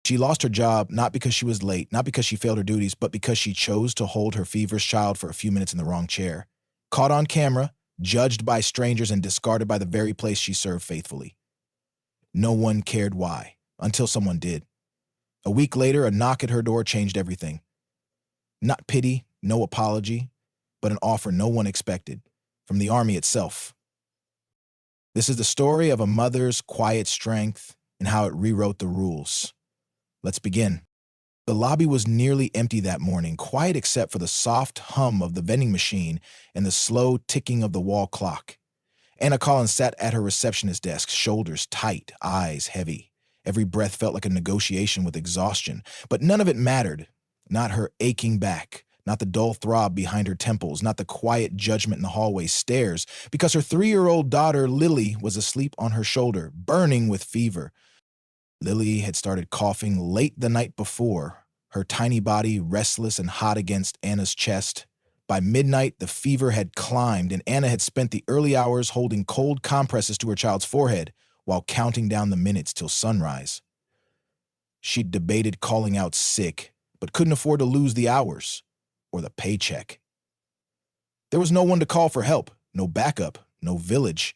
She lost her job not because she was late, not because she failed her duties, but because she chose to hold her feverish child for a few minutes in the wrong chair. Caught on camera, judged by strangers, and discarded by the very place she served faithfully. No one cared why, until someone did. A week later, a knock at her door changed everything. Not pity, no apology, but an offer no one expected, from the army itself. This is the story of a mother's quiet strength and how it rewrote the rules. Let's begin. The lobby was nearly empty that morning, quiet except for the soft hum of the vending machine and the slow ticking of the wall clock. Anna Collins sat at her receptionist desk, shoulders tight, eyes heavy. Every breath felt like a negotiation with exhaustion, but none of it mattered. Not her aching back, not the dull throb behind her temples, not the quiet judgment in the hallway stairs, because her 3-year-old daughter, Lily, was asleep on her shoulder, burning with fever. Lily had started coughing late the night before, her tiny body restless and hot against Anna's chest. By midnight, the fever had climbed, and Anna had spent the early hours holding cold compresses to her child's forehead while counting down the minutes till sunrise. She'd debated calling out sick, but couldn't afford to lose the hours or the paycheck. There was no one to call for help, no backup, no village.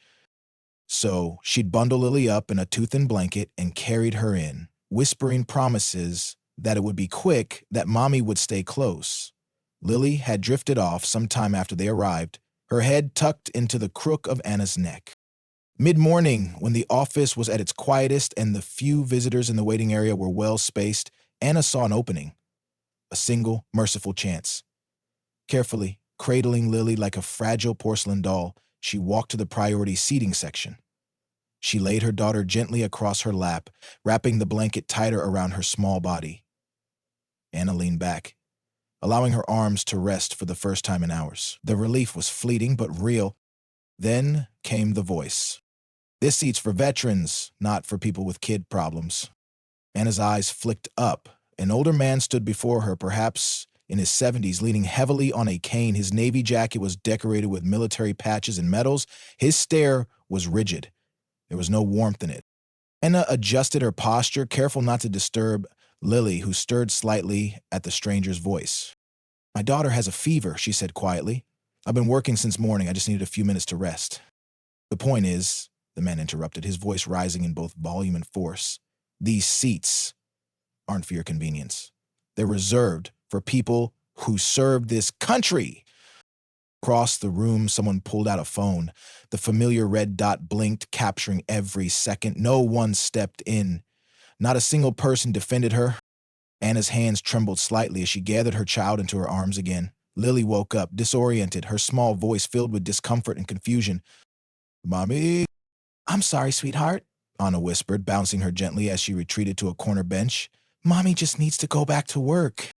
So she'd bundle Lily up in a too-thin blanket and carried her in, whispering promises that it would be quick, that Mommy would stay close. Lily had drifted off sometime after they arrived, her head tucked into the crook of Anna's neck. Mid-morning, when the office was at its quietest and the few visitors in the waiting area were well-spaced, Anna saw an opening. A single, merciful chance. Carefully, cradling Lily like a fragile porcelain doll, she walked to the priority seating section. She laid her daughter gently across her lap, wrapping the blanket tighter around her small body. Anna leaned back, allowing her arms to rest for the first time in hours. The relief was fleeting but real. Then came the voice. "This seat's for veterans, not for people with kid problems." Anna's eyes flicked up. An older man stood before her, perhaps in his 70s, leaning heavily on a cane. His navy jacket was decorated with military patches and medals. His stare was rigid. There was no warmth in it. Anna adjusted her posture, careful not to disturb Lily, who stirred slightly at the stranger's voice. "My daughter has a fever," she said quietly. "I've been working since morning. I just needed a few minutes to rest." "The point is," the man interrupted, his voice rising in both volume and force, "these seats aren't for your convenience. They're reserved for people who serve this country." Across the room, someone pulled out a phone. The familiar red dot blinked, capturing every second. No one stepped in. Not a single person defended her. Anna's hands trembled slightly as she gathered her child into her arms again. Lily woke up, disoriented, her small voice filled with discomfort and confusion. "Mommy?" "I'm sorry, sweetheart," Anna whispered, bouncing her gently as she retreated to a corner bench. "Mommy just needs to go back to work."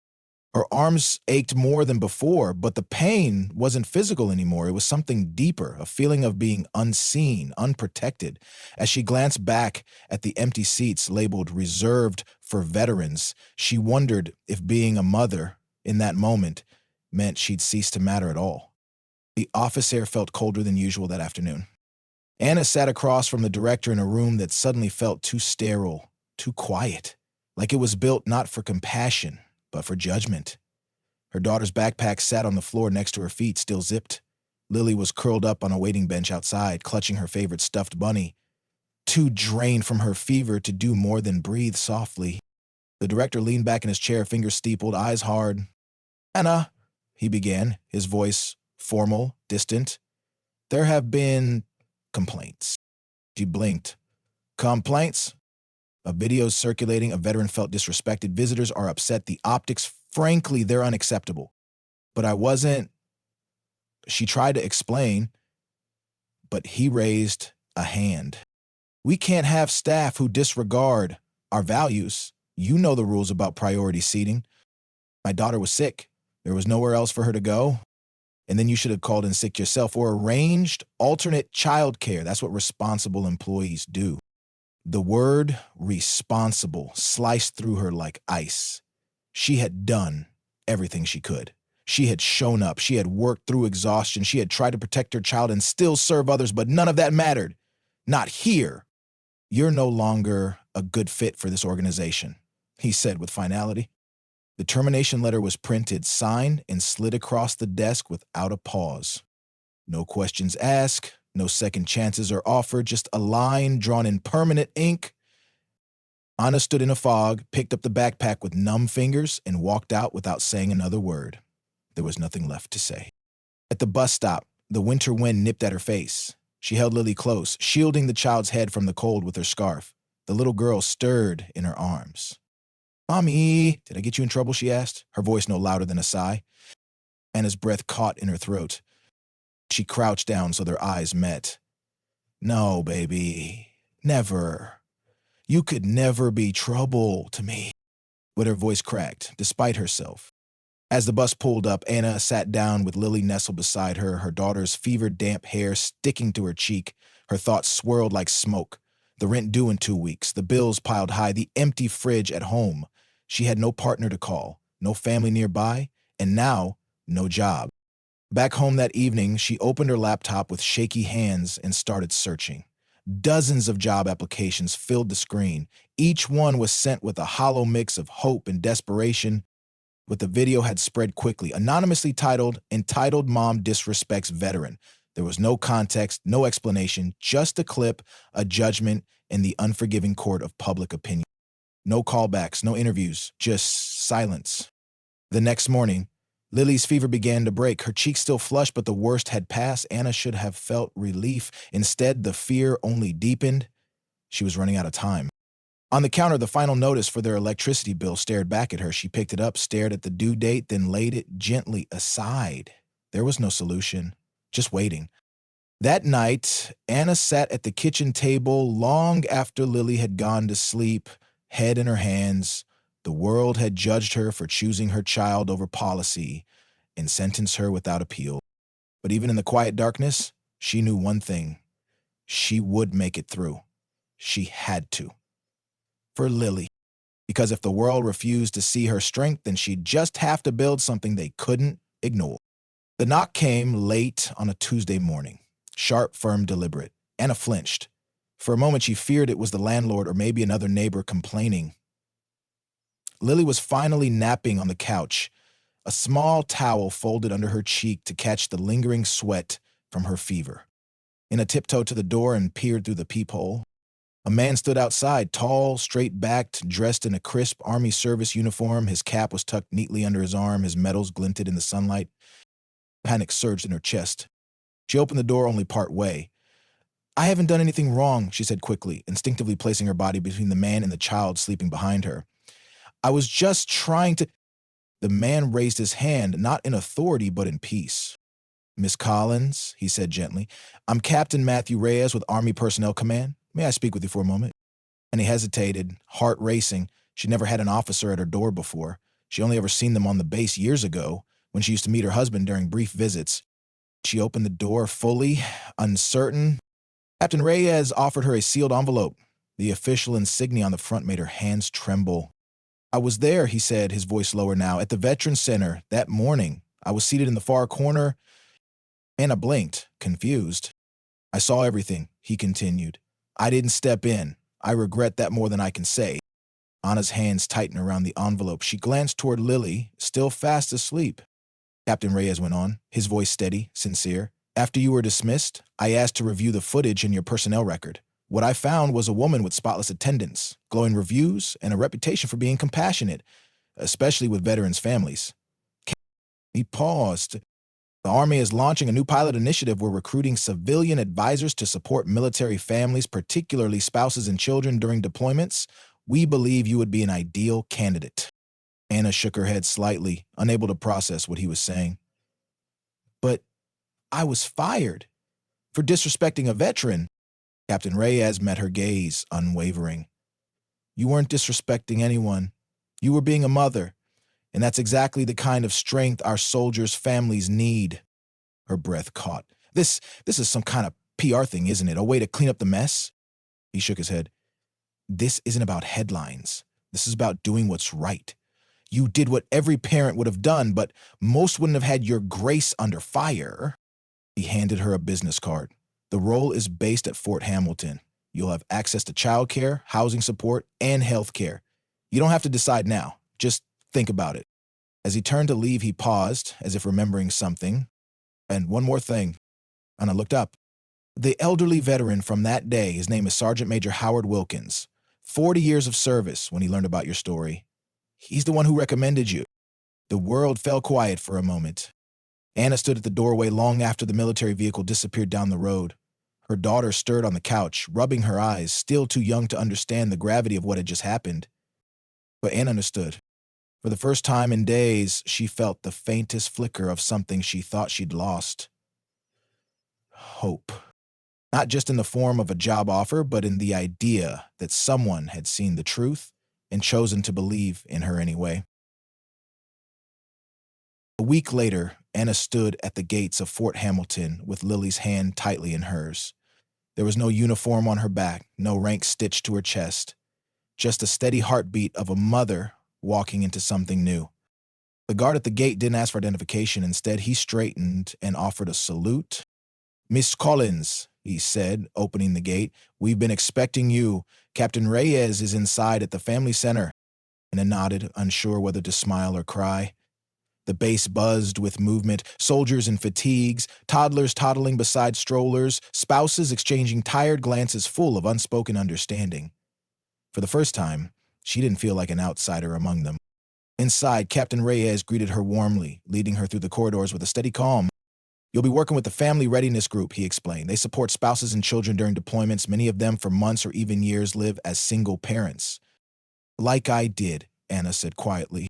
Her arms ached more than before, but the pain wasn't physical anymore. It was something deeper, a feeling of being unseen, unprotected. As she glanced back at the empty seats labeled "reserved for veterans," she wondered if being a mother in that moment meant she'd cease to matter at all. The office air felt colder than usual that afternoon. Anna sat across from the director in a room that suddenly felt too sterile, too quiet, like it was built not for compassion, but for judgment. Her daughter's backpack sat on the floor next to her feet, still zipped. Lily was curled up on a waiting bench outside, clutching her favorite stuffed bunny, too drained from her fever to do more than breathe softly. The director leaned back in his chair, fingers steepled, eyes hard. "Anna," he began, his voice formal, distant, "there have been complaints." She blinked. "Complaints?" "A video circulating, a veteran felt disrespected. Visitors are upset. The optics, frankly, they're unacceptable." "But I wasn't—" She tried to explain, but he raised a hand. "We can't have staff who disregard our values. You know the rules about priority seating. My daughter was sick. There was nowhere else for her to go. And then you should have called in sick yourself or arranged alternate childcare. That's what responsible employees do." The word responsible sliced through her like ice. She had done everything she could. She had shown up. She had worked through exhaustion. She had tried to protect her child and still serve others, but none of that mattered. Not here. "You're no longer a good fit for this organization." he said with finality. The termination letter was printed, signed, and slid across the desk without a pause. No questions asked, no second chances are offered, just a line drawn in permanent ink. Anna stood in a fog, picked up the backpack with numb fingers, and walked out without saying another word. There was nothing left to say. At the bus stop, the winter wind nipped at her face. She held Lily close, shielding the child's head from the cold with her scarf. The little girl stirred in her arms. "Mommy, did I get you in trouble?" she asked, her voice no louder than a sigh. Anna's breath caught in her throat. She crouched down so their eyes met. "No, baby, never. You could never be trouble to me." But her voice cracked, despite herself. As the bus pulled up, Anna sat down with Lily nestled beside her, her daughter's fever-damp hair sticking to her cheek. Her thoughts swirled like smoke. The rent due in 2 weeks, the bills piled high, the empty fridge at home. She had no partner to call, no family nearby, and now, no job. Back home that evening, she opened her laptop with shaky hands and started searching. Dozens of job applications filled the screen. Each one was sent with a hollow mix of hope and desperation. But the video had spread quickly, anonymously titled, "Entitled Mom Disrespects Veteran." There was no context, no explanation, just a clip, a judgment, and the unforgiving court of public opinion. No callbacks, no interviews, just silence. The next morning, Lily's fever began to break. Her cheeks still flushed, but the worst had passed. Anna should have felt relief. Instead, the fear only deepened. She was running out of time. On the counter, the final notice for their electricity bill stared back at her. She picked it up, stared at the due date, then laid it gently aside. There was no solution, just waiting. That night, Anna sat at the kitchen table long after Lily had gone to sleep, head in her hands. The world had judged her for choosing her child over policy and sentenced her without appeal. But even in the quiet darkness, she knew one thing. She would make it through. She had to. For Lily. Because if the world refused to see her strength, then she'd just have to build something they couldn't ignore. The knock came late on a Tuesday morning. Sharp, firm, deliberate. Anna flinched. For a moment, she feared it was the landlord or maybe another neighbor complaining. Lily was finally napping on the couch, a small towel folded under her cheek to catch the lingering sweat from her fever. Anna tiptoed to the door and peered through the peephole. A man stood outside, tall, straight-backed, dressed in a crisp Army service uniform. His cap was tucked neatly under his arm. His medals glinted in the sunlight. Panic surged in her chest. She opened the door only part way. "I haven't done anything wrong," she said quickly, instinctively placing her body between the man and the child sleeping behind her. "I was just trying to—" The man raised his hand, not in authority, but in peace. "Miss Collins," he said gently, "I'm Captain Matthew Reyes with Army Personnel Command. May I speak with you for a moment?" And he hesitated, heart racing. She never had an officer at her door before. She only ever seen them on the base years ago, when she used to meet her husband during brief visits. She opened the door fully, uncertain. Captain Reyes offered her a sealed envelope. The official insignia on the front made her hands tremble. "I was there," he said, his voice lower now, "at the Veterans Center that morning. I was seated in the far corner." Anna blinked, confused. "I saw everything," he continued. "I didn't step in. I regret that more than I can say." Anna's hands tightened around the envelope. She glanced toward Lily, still fast asleep. Captain Reyes went on, his voice steady, sincere. "After you were dismissed, I asked to review the footage in your personnel record. What I found was a woman with spotless attendance, glowing reviews, and a reputation for being compassionate, especially with veterans' families." He paused. "The Army is launching a new pilot initiative. We're recruiting civilian advisors to support military families, particularly spouses and children during deployments. We believe you would be an ideal candidate." Anna shook her head slightly, unable to process what he was saying. "But I was fired for disrespecting a veteran." Captain Reyes met her gaze, unwavering. "You weren't disrespecting anyone. You were being a mother, and that's exactly the kind of strength our soldiers' families need." Her breath caught. This is some kind of PR thing, isn't it? A way to clean up the mess?" He shook his head. "This isn't about headlines. This is about doing what's right. You did what every parent would have done, but most wouldn't have had your grace under fire." He handed her a business card. "The role is based at Fort Hamilton. You'll have access to childcare, housing support, and health care. You don't have to decide now. Just think about it. As he turned to leave, he paused, as if remembering something. And one more thing. Anna looked up. The elderly veteran from that day, his name is Sergeant Major Howard Wilkins. 40 years of service when he learned about your story. He's the one who recommended you. The world fell quiet for a moment. Anna stood at the doorway long after the military vehicle disappeared down the road. Her daughter stirred on the couch, rubbing her eyes, still too young to understand the gravity of what had just happened. But Anna understood. For the first time in days, she felt the faintest flicker of something she thought she'd lost. Hope. Not just in the form of a job offer, but in the idea that someone had seen the truth and chosen to believe in her anyway. A week later, Anna stood at the gates of Fort Hamilton with Lily's hand tightly in hers. There was no uniform on her back, no rank stitched to her chest, just a steady heartbeat of a mother walking into something new. The guard at the gate didn't ask for identification. Instead, he straightened and offered a salute. "Miss Collins," he said, opening the gate, "we've been expecting you. Captain Reyes is inside at the family center." Anna nodded, unsure whether to smile or cry. The base buzzed with movement, soldiers in fatigues, toddlers toddling beside strollers, spouses exchanging tired glances full of unspoken understanding. For the first time, she didn't feel like an outsider among them. Inside, Captain Reyes greeted her warmly, leading her through the corridors with a steady calm. "You'll be working with the Family Readiness Group," he explained. "They support spouses and children during deployments. Many of them, for months or even years, live as single parents." "Like I did," Anna said quietly.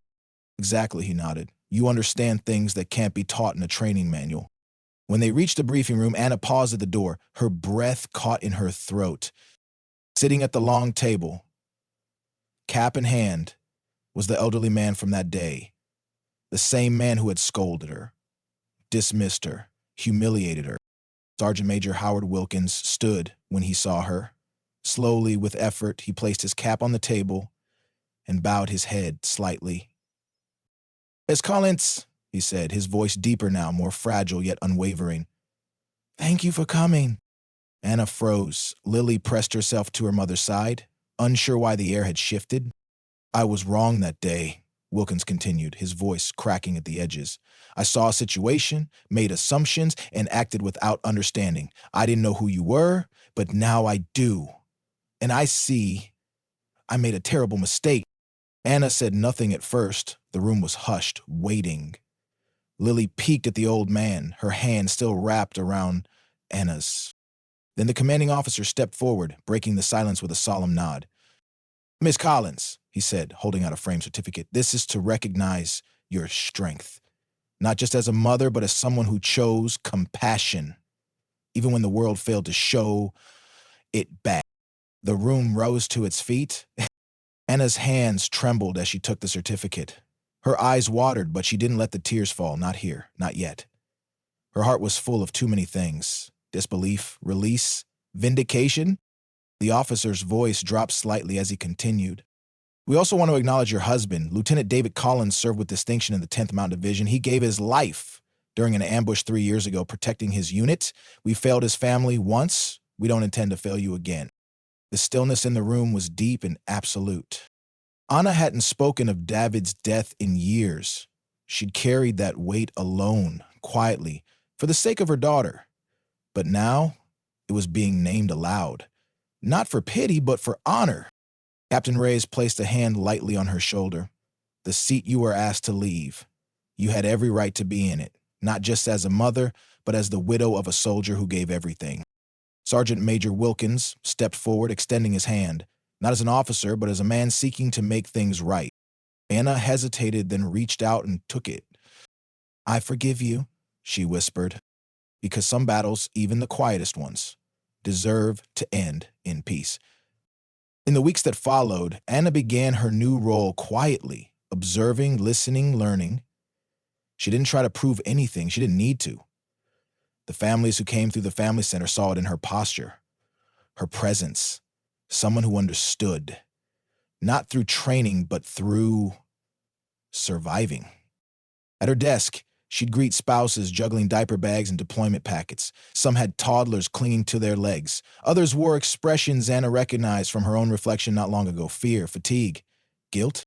"Exactly," he nodded. "You understand things that can't be taught in a training manual." When they reached the briefing room, Anna paused at the door, her breath caught in her throat. Sitting at the long table, cap in hand, was the elderly man from that day. The same man who had scolded her, dismissed her, humiliated her. Sergeant Major Howard Wilkins stood when he saw her. Slowly, with effort, he placed his cap on the table and bowed his head slightly. "Miss Collins," he said, his voice deeper now, more fragile yet unwavering. "Thank you for coming." Anna froze. Lily pressed herself to her mother's side, unsure why the air had shifted. "I was wrong that day," Wilkins continued, his voice cracking at the edges. "I saw a situation, made assumptions, and acted without understanding. I didn't know who you were, but now I do. And I see I made a terrible mistake." Anna said nothing at first. The room was hushed, waiting. Lily peeked at the old man, her hand still wrapped around Anna's. Then the commanding officer stepped forward, breaking the silence with a solemn nod. "Miss Collins," he said, holding out a framed certificate, "this is to recognize your strength. Not just as a mother, but as someone who chose compassion, even when the world failed to show it back." The room rose to its feet. Anna's hands trembled as she took the certificate. Her eyes watered, but she didn't let the tears fall, not here, not yet. Her heart was full of too many things: disbelief, release, vindication. The officer's voice dropped slightly as he continued. "We also want to acknowledge your husband. Lieutenant David Collins served with distinction in the 10th Mountain Division. He gave his life during an ambush 3 years ago, protecting his unit. We failed his family once. We don't intend to fail you again." The stillness in the room was deep and absolute. Anna hadn't spoken of David's death in years. She'd carried that weight alone, quietly, for the sake of her daughter. But now, it was being named aloud. Not for pity, but for honor. Captain Reyes placed a hand lightly on her shoulder. "The seat you were asked to leave. You had every right to be in it, not just as a mother, but as the widow of a soldier who gave everything." Sergeant Major Wilkins stepped forward, extending his hand, not as an officer, but as a man seeking to make things right. Anna hesitated, then reached out and took it. "I forgive you," she whispered, "because some battles, even the quietest ones, deserve to end in peace." In the weeks that followed, Anna began her new role quietly, observing, listening, learning. She didn't try to prove anything. She didn't need to. The families who came through the family center saw it in her posture, her presence, someone who understood, not through training, but through surviving. At her desk, she'd greet spouses juggling diaper bags and deployment packets. Some had toddlers clinging to their legs. Others wore expressions Anna recognized from her own reflection not long ago: fear, fatigue, guilt.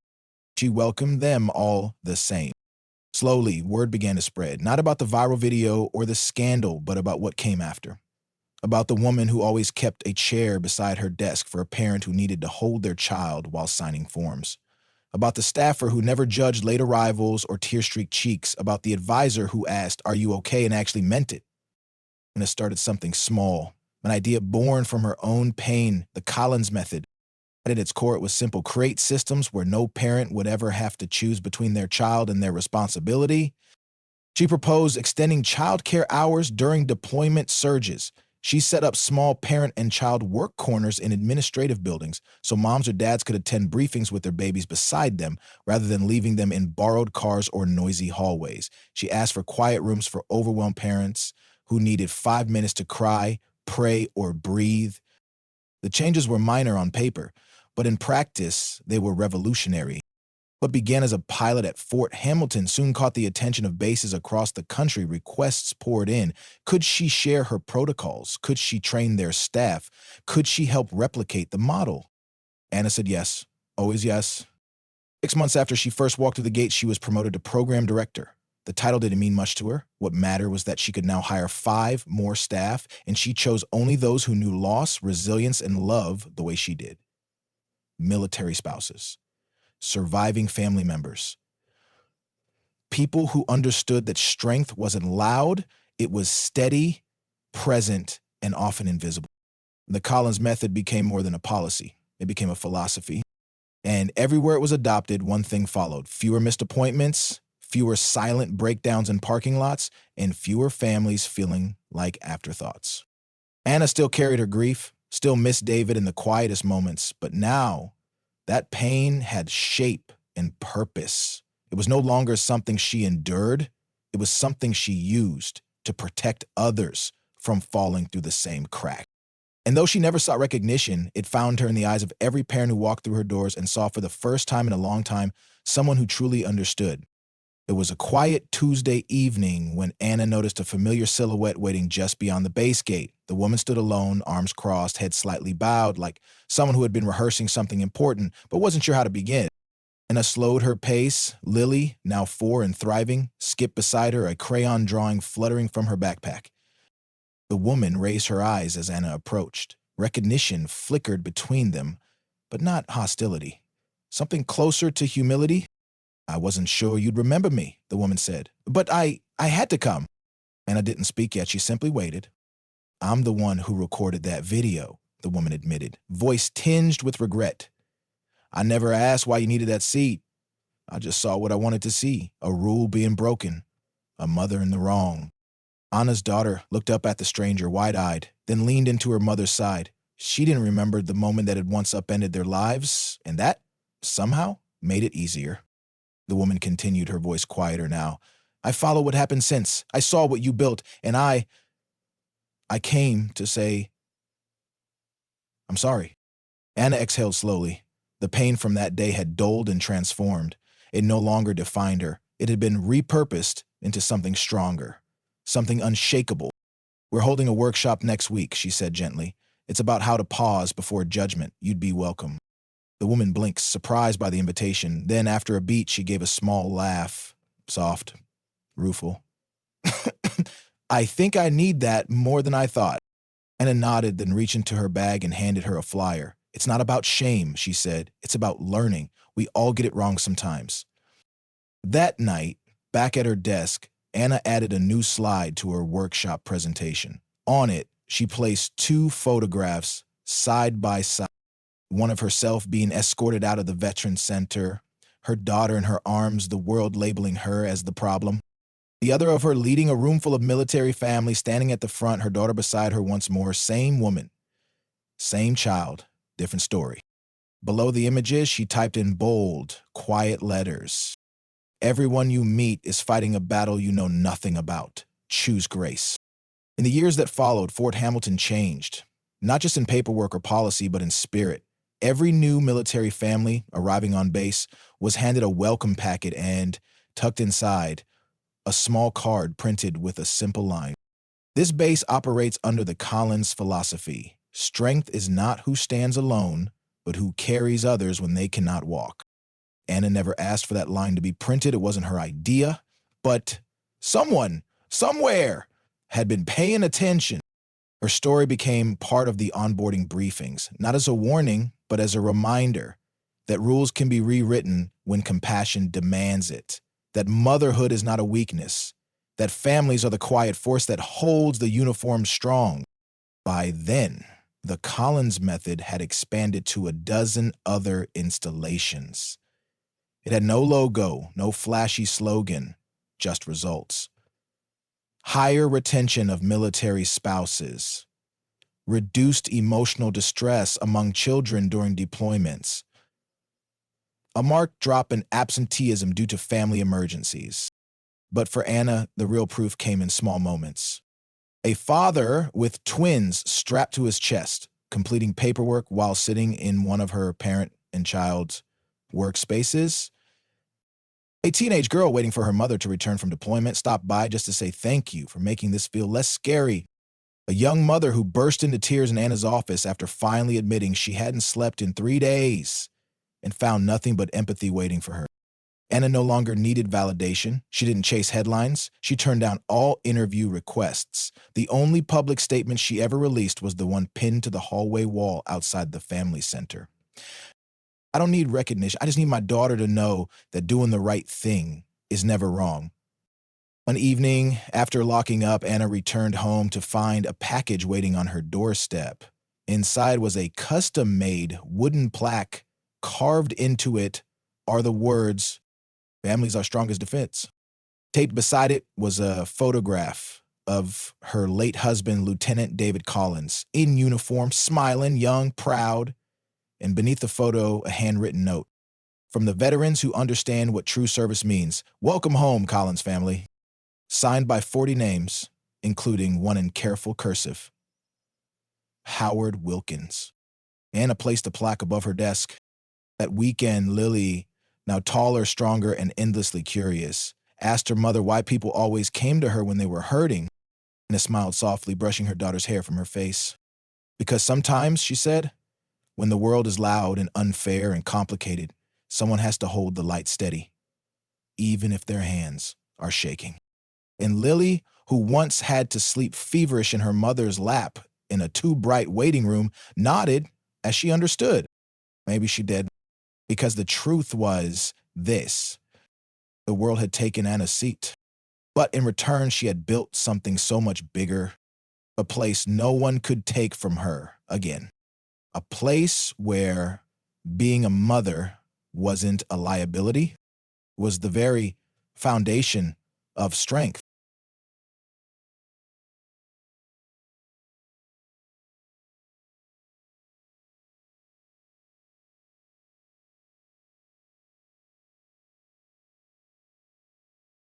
She welcomed them all the same. Slowly, word began to spread, not about the viral video or the scandal, but about what came after. About the woman who always kept a chair beside her desk for a parent who needed to hold their child while signing forms. About the staffer who never judged late arrivals or tear-streaked cheeks. About the advisor who asked, "Are you okay?" and actually meant it. And it started something small, an idea born from her own pain, the Collins method. At its core, it was simple: create systems where no parent would ever have to choose between their child and their responsibility. She proposed extending childcare hours during deployment surges. She set up small parent and child work corners in administrative buildings so moms or dads could attend briefings with their babies beside them rather than leaving them in borrowed cars or noisy hallways. She asked for quiet rooms for overwhelmed parents who needed 5 minutes to cry, pray, or breathe. The changes were minor on paper, but in practice, they were revolutionary. What began as a pilot at Fort Hamilton soon caught the attention of bases across the country. Requests poured in. Could she share her protocols? Could she train their staff? Could she help replicate the model? Anna said yes, always yes. 6 months after she first walked through the gate, she was promoted to program director. The title didn't mean much to her. What mattered was that she could now hire 5 more staff, and she chose only those who knew loss, resilience, and love the way she did. Military spouses, surviving family members, people who understood that strength wasn't loud, it was steady, present, and often invisible. The Collins method became more than a policy. It became a philosophy. And everywhere it was adopted, one thing followed: fewer missed appointments, fewer silent breakdowns in parking lots, and fewer families feeling like afterthoughts. Anna still carried her grief, still missed David in the quietest moments, but now that pain had shape and purpose. It was no longer something she endured. It was something she used to protect others from falling through the same crack. And though she never sought recognition, it found her in the eyes of every parent who walked through her doors and saw for the first time in a long time someone who truly understood. It was a quiet Tuesday evening when Anna noticed a familiar silhouette waiting just beyond the base gate. The woman stood alone, arms crossed, head slightly bowed, like someone who had been rehearsing something important but wasn't sure how to begin. Anna slowed her pace. Lily, now 4 and thriving, skipped beside her, a crayon drawing fluttering from her backpack. The woman raised her eyes as Anna approached. Recognition flickered between them, but not hostility. Something closer to humility. "I wasn't sure you'd remember me," the woman said. "But I had to come." Anna didn't speak yet. She simply waited. "I'm the one who recorded that video," the woman admitted, voice tinged with regret. "I never asked why you needed that seat. I just saw what I wanted to see, a rule being broken, a mother in the wrong." Anna's daughter looked up at the stranger, wide-eyed, then leaned into her mother's side. She didn't remember the moment that had once upended their lives, and that, somehow, made it easier. The woman continued, her voice quieter now. "I follow what happened since. I saw what you built, and I came to say, I'm sorry." Anna exhaled slowly. The pain from that day had dulled and transformed. It no longer defined her. It had been repurposed into something stronger, something unshakable. "We're holding a workshop next week," she said gently. "It's about how to pause before judgment. You'd be welcome." The woman blinked, surprised by the invitation. Then, after a beat, she gave a small laugh, soft, rueful. "I think I need that more than I thought." Anna nodded, then reached into her bag and handed her a flyer. "It's not about shame," she said. "It's about learning. We all get it wrong sometimes." That night, back at her desk, Anna added a new slide to her workshop presentation. On it, she placed 2 photographs side by side. One of herself being escorted out of the Veterans Center, her daughter in her arms, the world labeling her as the problem. The other of her leading a room full of military families, standing at the front, her daughter beside her once more. Same woman, same child, different story. Below the images, she typed in bold, quiet letters. "Everyone you meet is fighting a battle you know nothing about. Choose grace." In the years that followed, Fort Hamilton changed, not just in paperwork or policy, but in spirit. Every new military family arriving on base was handed a welcome packet and, tucked inside, a small card printed with a simple line. "This base operates under the Collins philosophy. Strength is not who stands alone, but who carries others when they cannot walk." Anna never asked for that line to be printed. It wasn't her idea. But someone, somewhere, had been paying attention. Her story became part of the onboarding briefings, not as a warning, but as a reminder that rules can be rewritten when compassion demands it, that motherhood is not a weakness, that families are the quiet force that holds the uniform strong. By then, the Collins method had expanded to a dozen other installations. It had no logo, no flashy slogan, just results. Higher retention of military spouses, reduced emotional distress among children during deployments, a marked drop in absenteeism due to family emergencies. But for Anna, the real proof came in small moments. A father with twins strapped to his chest, completing paperwork while sitting in one of her parent and child's workspaces. A teenage girl waiting for her mother to return from deployment stopped by just to say thank you for making this feel less scary. A young mother who burst into tears in Anna's office after finally admitting she hadn't slept in 3 days and found nothing but empathy waiting for her. Anna no longer needed validation. She didn't chase headlines. She turned down all interview requests. The only public statement she ever released was the one pinned to the hallway wall outside the family center. I don't need recognition. I just need my daughter to know that doing the right thing is never wrong. One evening, after locking up, Anna returned home to find a package waiting on her doorstep. Inside was a custom-made wooden plaque. Carved into it are the words, "Family's our strongest defense." Taped beside it was a photograph of her late husband, Lieutenant David Collins, in uniform, smiling, young, proud, and beneath the photo, a handwritten note. From the veterans who understand what true service means, welcome home, Collins family. Signed by 40 names, including one in careful cursive. Howard Wilkins. Anna placed the plaque above her desk. That weekend, Lily, now taller, stronger, and endlessly curious, asked her mother why people always came to her when they were hurting. Anna smiled softly, brushing her daughter's hair from her face. Because sometimes, she said, when the world is loud and unfair and complicated, someone has to hold the light steady, even if their hands are shaking. And Lily, who once had to sleep feverish in her mother's lap in a too-bright waiting room, nodded as she understood. Maybe she did. Because the truth was this. The world had taken Anna's seat. But in return, she had built something so much bigger, a place no one could take from her again. A place where being a mother wasn't a liability, was the very foundation of strength.